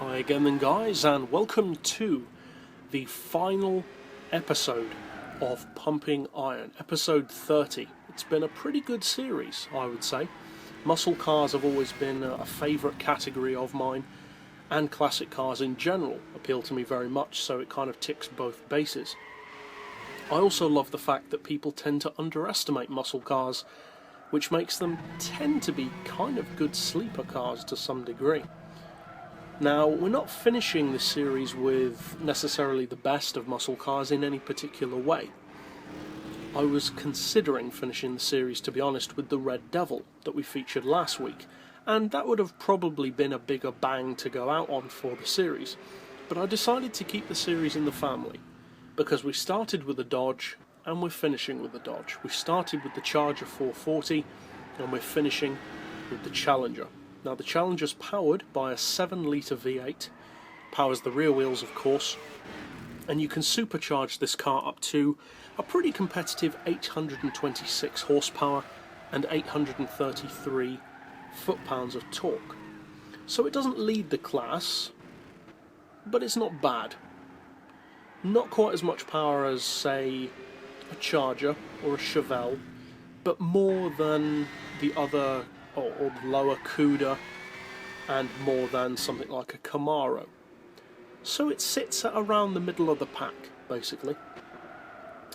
Hi again then guys, and welcome to the final episode of Pumping Iron, episode 30. It's been a pretty good series, I would say. Muscle cars have always been a favourite category of mine, and classic cars in general appeal to me very much, so it kind of ticks both bases. I also love the fact that people tend to underestimate muscle cars, which makes them tend to be kind of good sleeper cars to some degree. Now, we're not finishing this series with necessarily the best of muscle cars in any particular way. I was considering finishing the series, to be honest, with the Red Devil that we featured last week, and that would have probably been a bigger bang to go out on for the series. But I decided to keep the series in the family, because we started with the Dodge, and we're finishing with the Dodge. We started with the Charger 440, and we're finishing with the Challenger. Now the Challenger's powered by a 7-litre V8, powers the rear wheels of course, and you can supercharge this car up to a pretty competitive 826 horsepower and 833 foot-pounds of torque. So it doesn't lead the class, but it's not bad. Not quite as much power as, say, a Charger or a Chevelle, but more than the other or the lower Cuda, and more than something like a Camaro. So it sits at around the middle of the pack, basically.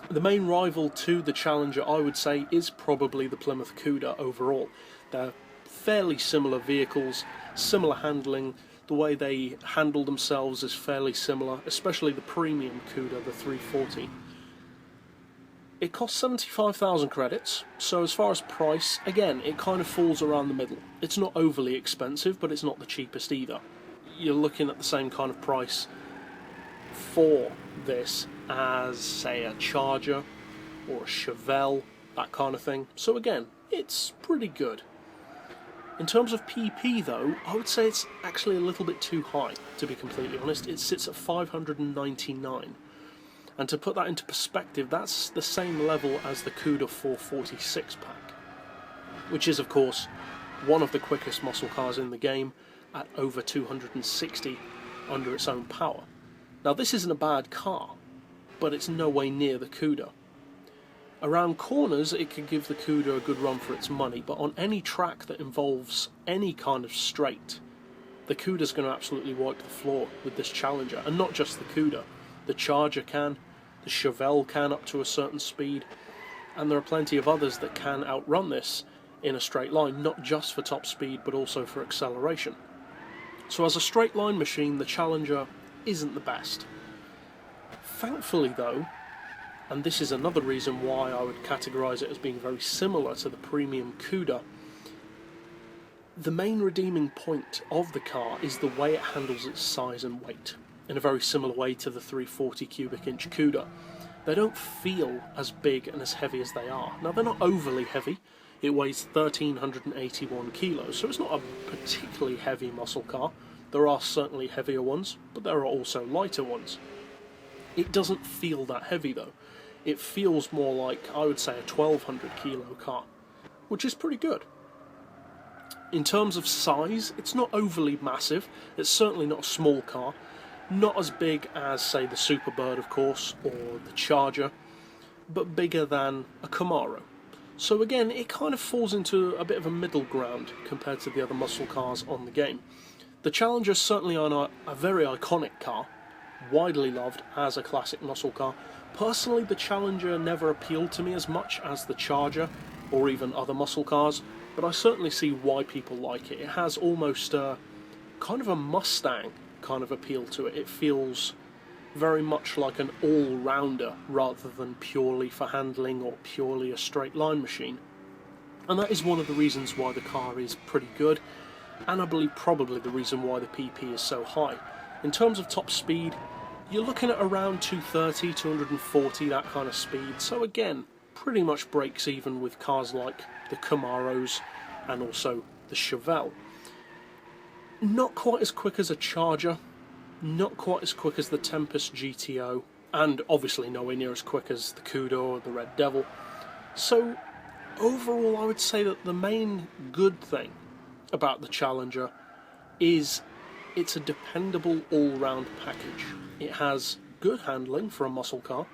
The main rival to the Challenger, I would say, is probably the Plymouth Cuda overall. They're fairly similar vehicles, similar handling. The way they handle themselves is fairly similar, especially the premium Cuda, the 340. It costs 75,000 credits, so as far as price, again, it kind of falls around the middle. It's not overly expensive, but it's not the cheapest either. You're looking at the same kind of price for this as, say, a Charger or a Chevelle, that kind of thing. So again, it's pretty good. In terms of PP though, I would say it's actually a little bit too high, to be completely honest. It sits at 599. And to put that into perspective, that's the same level as the Cuda 446 pack, which is of course one of the quickest muscle cars in the game at over 260 under its own power. Now this isn't a bad car, but it's no way near the Cuda. Around corners it could give the Cuda a good run for its money, but on any track that involves any kind of straight, the Cuda's going to absolutely wipe the floor with this Challenger, and not just the Cuda. The Charger can, the Chevelle can up to a certain speed, and there are plenty of others that can outrun this in a straight line, not just for top speed but also for acceleration. So as a straight line machine, the Challenger isn't the best. Thankfully though, and this is another reason why I would categorise it as being very similar to the premium Cuda, the main redeeming point of the car is the way it handles its size and weight, in a very similar way to the 340 cubic inch Cuda. They don't feel as big and as heavy as they are. Now they're not overly heavy, it weighs 1,381 kilos, so it's not a particularly heavy muscle car. There are certainly heavier ones, but there are also lighter ones. It doesn't feel that heavy though. It feels more like, I would say, a 1,200 kilo car, which is pretty good. In terms of size, it's not overly massive, it's certainly not a small car. Not as big as, say, the Superbird, of course, or the Charger, but bigger than a Camaro. So again, it kind of falls into a bit of a middle ground compared to the other muscle cars on the game. The Challenger is certainly a very iconic car, widely loved as a classic muscle car. Personally, the Challenger never appealed to me as much as the Charger, or even other muscle cars, but I certainly see why people like it. It has almost kind of a Mustang kind of appeal to it. It feels very much like an all-rounder rather than purely for handling or purely a straight line machine. And that is one of the reasons why the car is pretty good, and I believe probably the reason why the PP is so high. In terms of top speed, you're looking at around 230, 240, that kind of speed. So again, pretty much breaks even with cars like the Camaros and also the Chevelle. Not quite as quick as a Charger, not quite as quick as the Tempest GTO, and obviously nowhere near as quick as the Cuda or the Red Devil. So overall I would say that the main good thing about the Challenger is it's a dependable all-round package. It has good handling for a muscle car,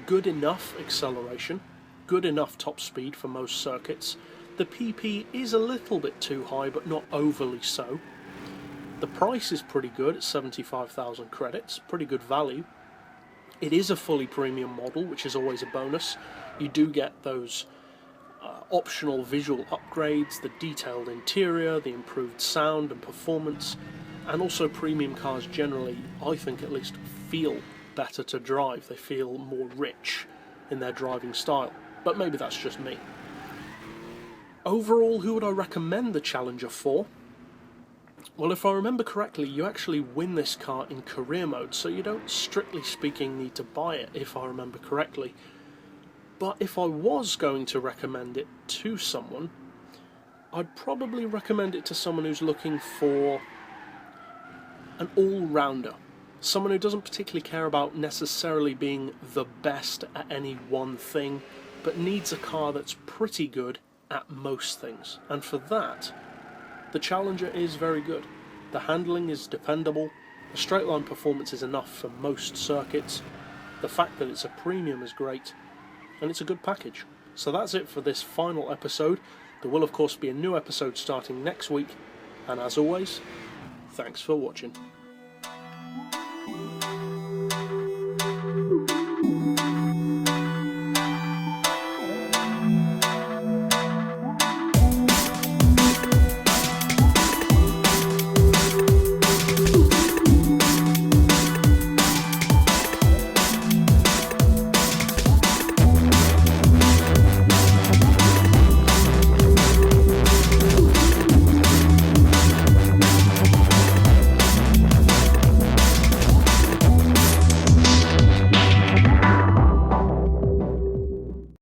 good enough acceleration, good enough top speed for most circuits. The PP is a little bit too high, but not overly so. The price is pretty good at 75,000 credits, pretty good value. It is a fully premium model, which is always a bonus. You do get those optional visual upgrades, the detailed interior, the improved sound and performance, and also premium cars generally, I think at least, feel better to drive. They feel more rich in their driving style, but maybe that's just me. Overall, who would I recommend the Challenger for? Well, if I remember correctly, you actually win this car in career mode, so you don't, strictly speaking, need to buy it, if I remember correctly. But if I was going to recommend it to someone, I'd probably recommend it to someone who's looking for an all-rounder. Someone who doesn't particularly care about necessarily being the best at any one thing, but needs a car that's pretty good at most things. And for that, the Challenger is very good. The handling is dependable, the straight line performance is enough for most circuits, the fact that it's a premium is great, and it's a good package. So that's it for this final episode. There will of course be a new episode starting next week, and as always, thanks for watching.